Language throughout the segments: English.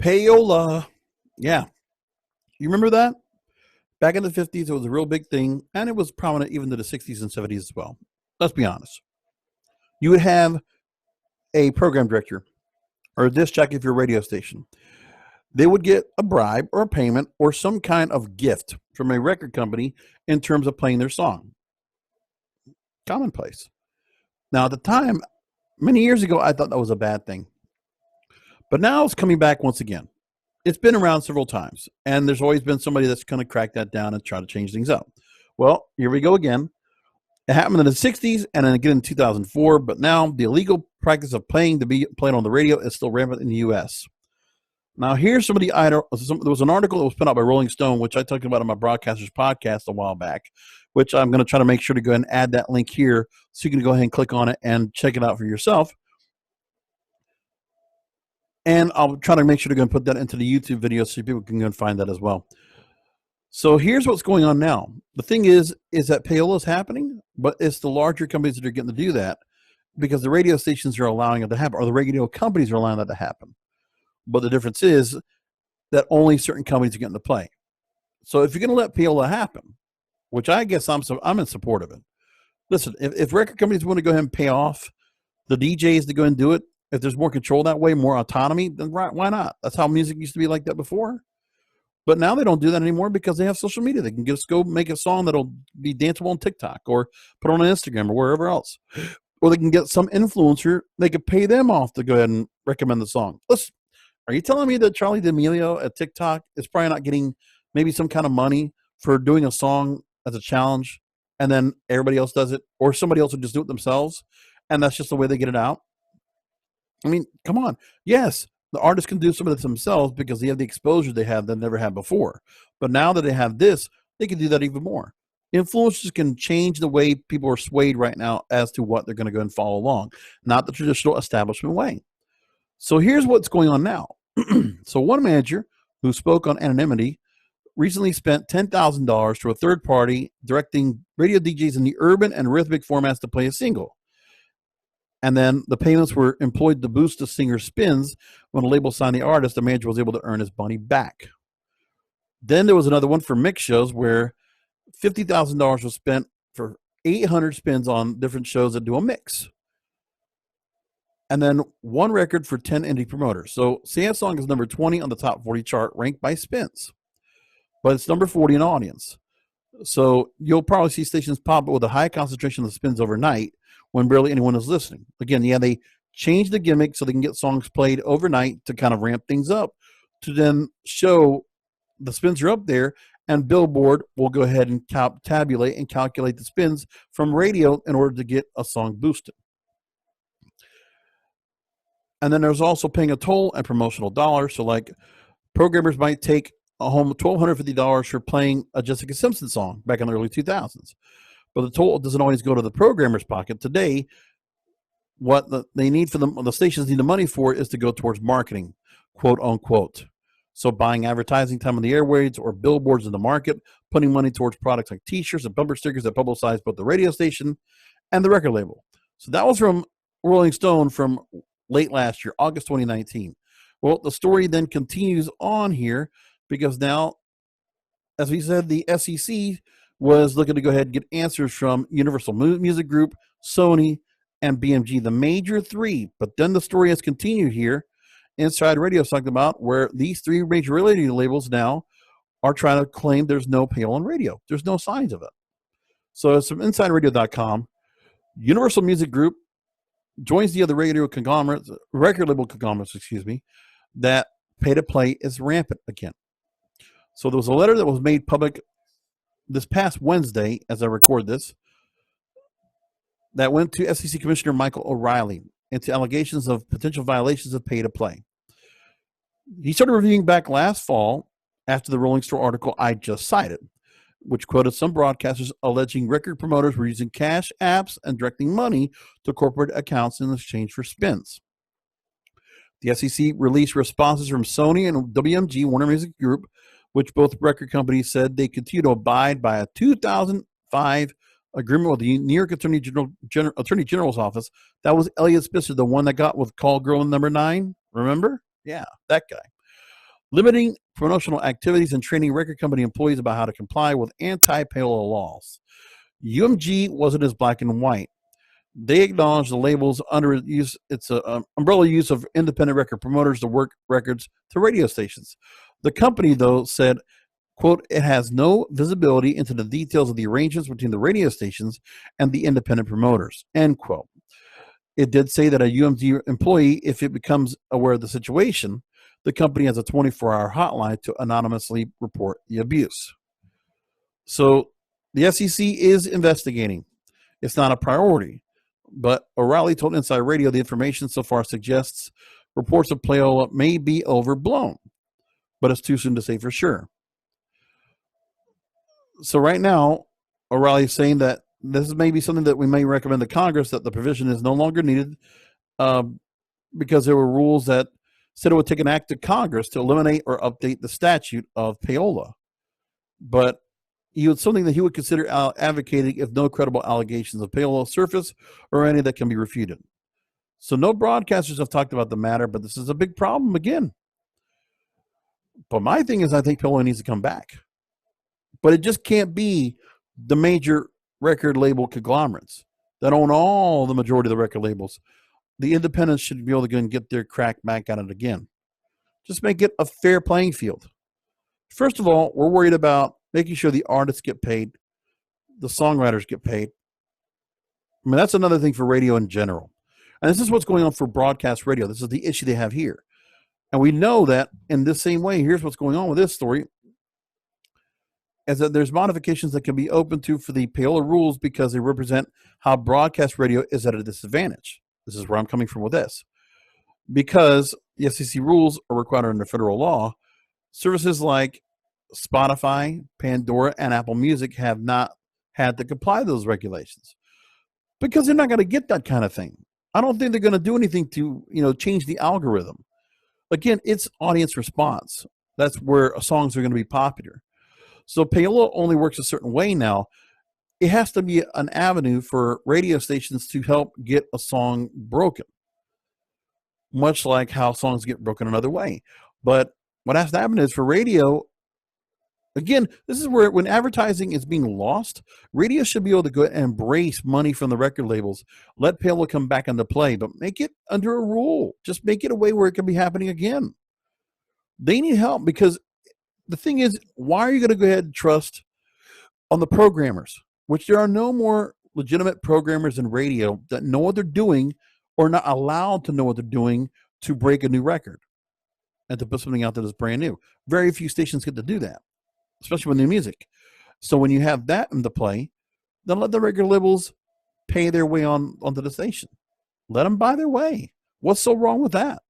Payola. Yeah. You remember that? Back in the 50s, it was a real big thing, and it was prominent even to the 60s and 70s as well. Let's be honest. You would have a program director or a disc jockey for your radio station. They would get a bribe or a payment or some kind of gift from a record company in terms of playing their song. Commonplace. Now, at the time, many years ago, I thought that was a bad thing. But now it's coming back once again. It's been around several times, and there's always been somebody that's going to crack that down and try to change things up. Well, here we go again. It happened in the 60s and then again in 2004, but now the illegal practice of playing to be played on the radio is still rampant in the U.S. Now, here's some of the there was an article that was put out by Rolling Stone, which I talked about on my Broadcasters podcast a while back, which I'm going to try to make sure to go ahead and add that link here so you can go ahead and click on it and check it out for yourself. And I'll try to make sure to go and put that into the YouTube video so people can go and find that as well. So here's what's going on now. The thing is that payola is happening, but it's the larger companies that are getting to do that because the radio stations are allowing it to happen, or the radio companies are allowing that to happen. But the difference is that only certain companies are getting to play. So if you're going to let payola happen, which I guess I'm in support of it. Listen, if record companies want to go ahead and pay off the DJs to go and do it, if there's more control that way, more autonomy, then why not? That's how music used to be like that before. But now they don't do that anymore because they have social media. They can just go make a song that'll be danceable on TikTok or put on Instagram or wherever else. Or they can get some influencer. They could pay them off to go ahead and recommend the song. Listen, are you telling me that Charlie D'Amelio at TikTok is probably not getting maybe some kind of money for doing a song as a challenge and then everybody else does it? Or somebody else would just do it themselves and that's just the way they get it out? I mean, come on. Yes, the artists can do some of this themselves because they have the exposure they have that they never had before. But now that they have this, they can do that even more. Influencers can change the way people are swayed right now as to what they're going to go and follow along, not the traditional establishment way. So here's what's going on now. So one manager who spoke on anonymity recently spent $10,000 to a third party directing radio DJs in the urban and rhythmic formats to play a single. And then the payments were employed to boost the singer's spins. When a label signed the artist, the manager was able to earn his money back. Then there was another one for mix shows where $50,000 was spent for 800 spins on different shows that do a mix. And then one record for 10 indie promoters. So say a song is number 20 on the top 40 chart ranked by spins, but it's number 40 in audience. So you'll probably see stations pop up with a high concentration of spins overnight when barely anyone is listening. Again, yeah, they change the gimmick so they can get songs played overnight to kind of ramp things up to then show the spins are up there, and Billboard will go ahead and tabulate and calculate the spins from radio in order to get a song boosted. And then there's also paying a toll and promotional dollars. So like programmers might take home $1,250 for playing a Jessica Simpson song back in the early 2000s. But the toll doesn't always go to the programmer's pocket. Today, what they need for the stations need the money for is to go towards marketing, quote unquote. So buying advertising time on the airwaves or billboards in the market, putting money towards products like t-shirts and bumper stickers that publicize both the radio station and the record label. So that was from Rolling Stone from late last year, August 2019. Well, the story then continues on here because now, as we said, the FCC was looking to go ahead and get answers from Universal Music Group, Sony, and BMG, the major three. But then the story has continued here. Inside Radio is talking about where these three major radio labels now are trying to claim there's no payola on radio. There's no signs of it. So it's from InsideRadio.com. Universal Music Group joins the other record label conglomerates, that pay to play is rampant again. So there was a letter that was made public this past Wednesday, as I record this, that went to FCC Commissioner Michael O'Rielly into allegations of potential violations of pay to play. He started reviewing back last fall after the Rolling Stone article I just cited, which quoted some broadcasters alleging record promoters were using cash apps and directing money to corporate accounts in exchange for spins. The FCC released responses from Sony and WMG, Warner Music Group, which both record companies said they continue to abide by a 2005 agreement with the New York Attorney General's office. That was Elliot Spitzer, the one that got with Call Girl number 9. Remember? Yeah, that guy. limiting promotional activities and training record company employees about how to comply with anti-payola laws. UMG wasn't as black and white. They acknowledged the labels under use. It's an umbrella use of independent record promoters to work records to radio stations. The company, though, said, quote, it has no visibility into the details of the arrangements between the radio stations and the independent promoters, end quote. It did say that a UMG employee, if it becomes aware of the situation, the company has a 24-hour hotline to anonymously report the abuse. So the FCC is investigating. It's not a priority. But O'Rielly told Inside Radio the information so far suggests reports of payola may be overblown, but it's too soon to say for sure. So right now, O'Rielly is saying that this is maybe something that we may recommend to Congress, that the provision is no longer needed because there were rules that said it would take an act of Congress to eliminate or update the statute of payola. But he was something that he would consider advocating if no credible allegations of payola surface or any that can be refuted. So no broadcasters have talked about the matter, but this is a big problem again. But my thing is, I think payola needs to come back. But it just can't be the major record label conglomerates that own all the majority of the record labels. The independents should be able to go and get their crack back at it again. Just make it a fair playing field. First of all, we're worried about making sure the artists get paid, the songwriters get paid. I mean, that's another thing for radio in general. And this is what's going on for broadcast radio. This is the issue they have here. And we know that in this same way, here's what's going on with this story, is that there's modifications that can be open to for the payola rules because they represent how broadcast radio is at a disadvantage. This is where I'm coming from with this. Because the FCC rules are required under federal law, services like Spotify, Pandora, and Apple Music have not had to comply to those regulations because they're not going to get that kind of thing. I don't think they're going to do anything to, change the algorithm. Again, it's audience response. That's where songs are going to be popular. So payola only works a certain way now. It has to be an avenue for radio stations to help get a song broken, much like how songs get broken another way. But what has to happen is for radio, again, this is where when advertising is being lost, radio should be able to go and embrace money from the record labels, let payola come back into play, but make it under a rule. Just make it a way where it can be happening again. They need help because the thing is, why are you going to go ahead and trust on the programmers, which there are no more legitimate programmers in radio that know what they're doing or not allowed to know what they're doing to break a new record and to put something out that is brand new. Very few stations get to do that, especially with new music. So when you have that into play, then let the record labels pay their way onto the station. Let them buy their way. What's so wrong with that?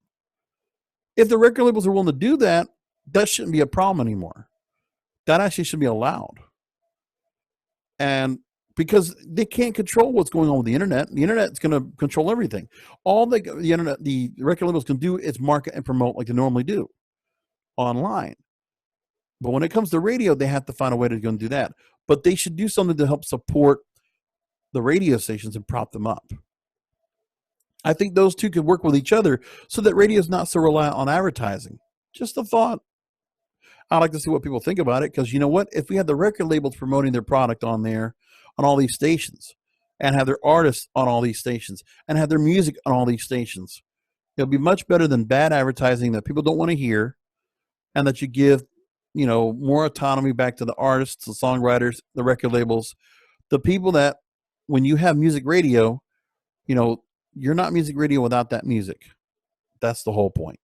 If the record labels are willing to do that, that shouldn't be a problem anymore. That actually should be allowed. And because they can't control what's going on with the internet is going to control everything. All the internet, the record labels can do is market and promote like they normally do online. But when it comes to radio, they have to find a way to go and do that. But they should do something to help support the radio stations and prop them up. I think those two could work with each other so that radio is not so reliant on advertising. Just a thought. I'd like to see what people think about it because you know what? If we had the record labels promoting their product on there, on all these stations, and have their artists on all these stations, and have their music on all these stations, it'll be much better than bad advertising that people don't want to hear, and that you give, more autonomy back to the artists, the songwriters, the record labels, the people that when you have music radio, you're not music radio without that music. That's the whole point.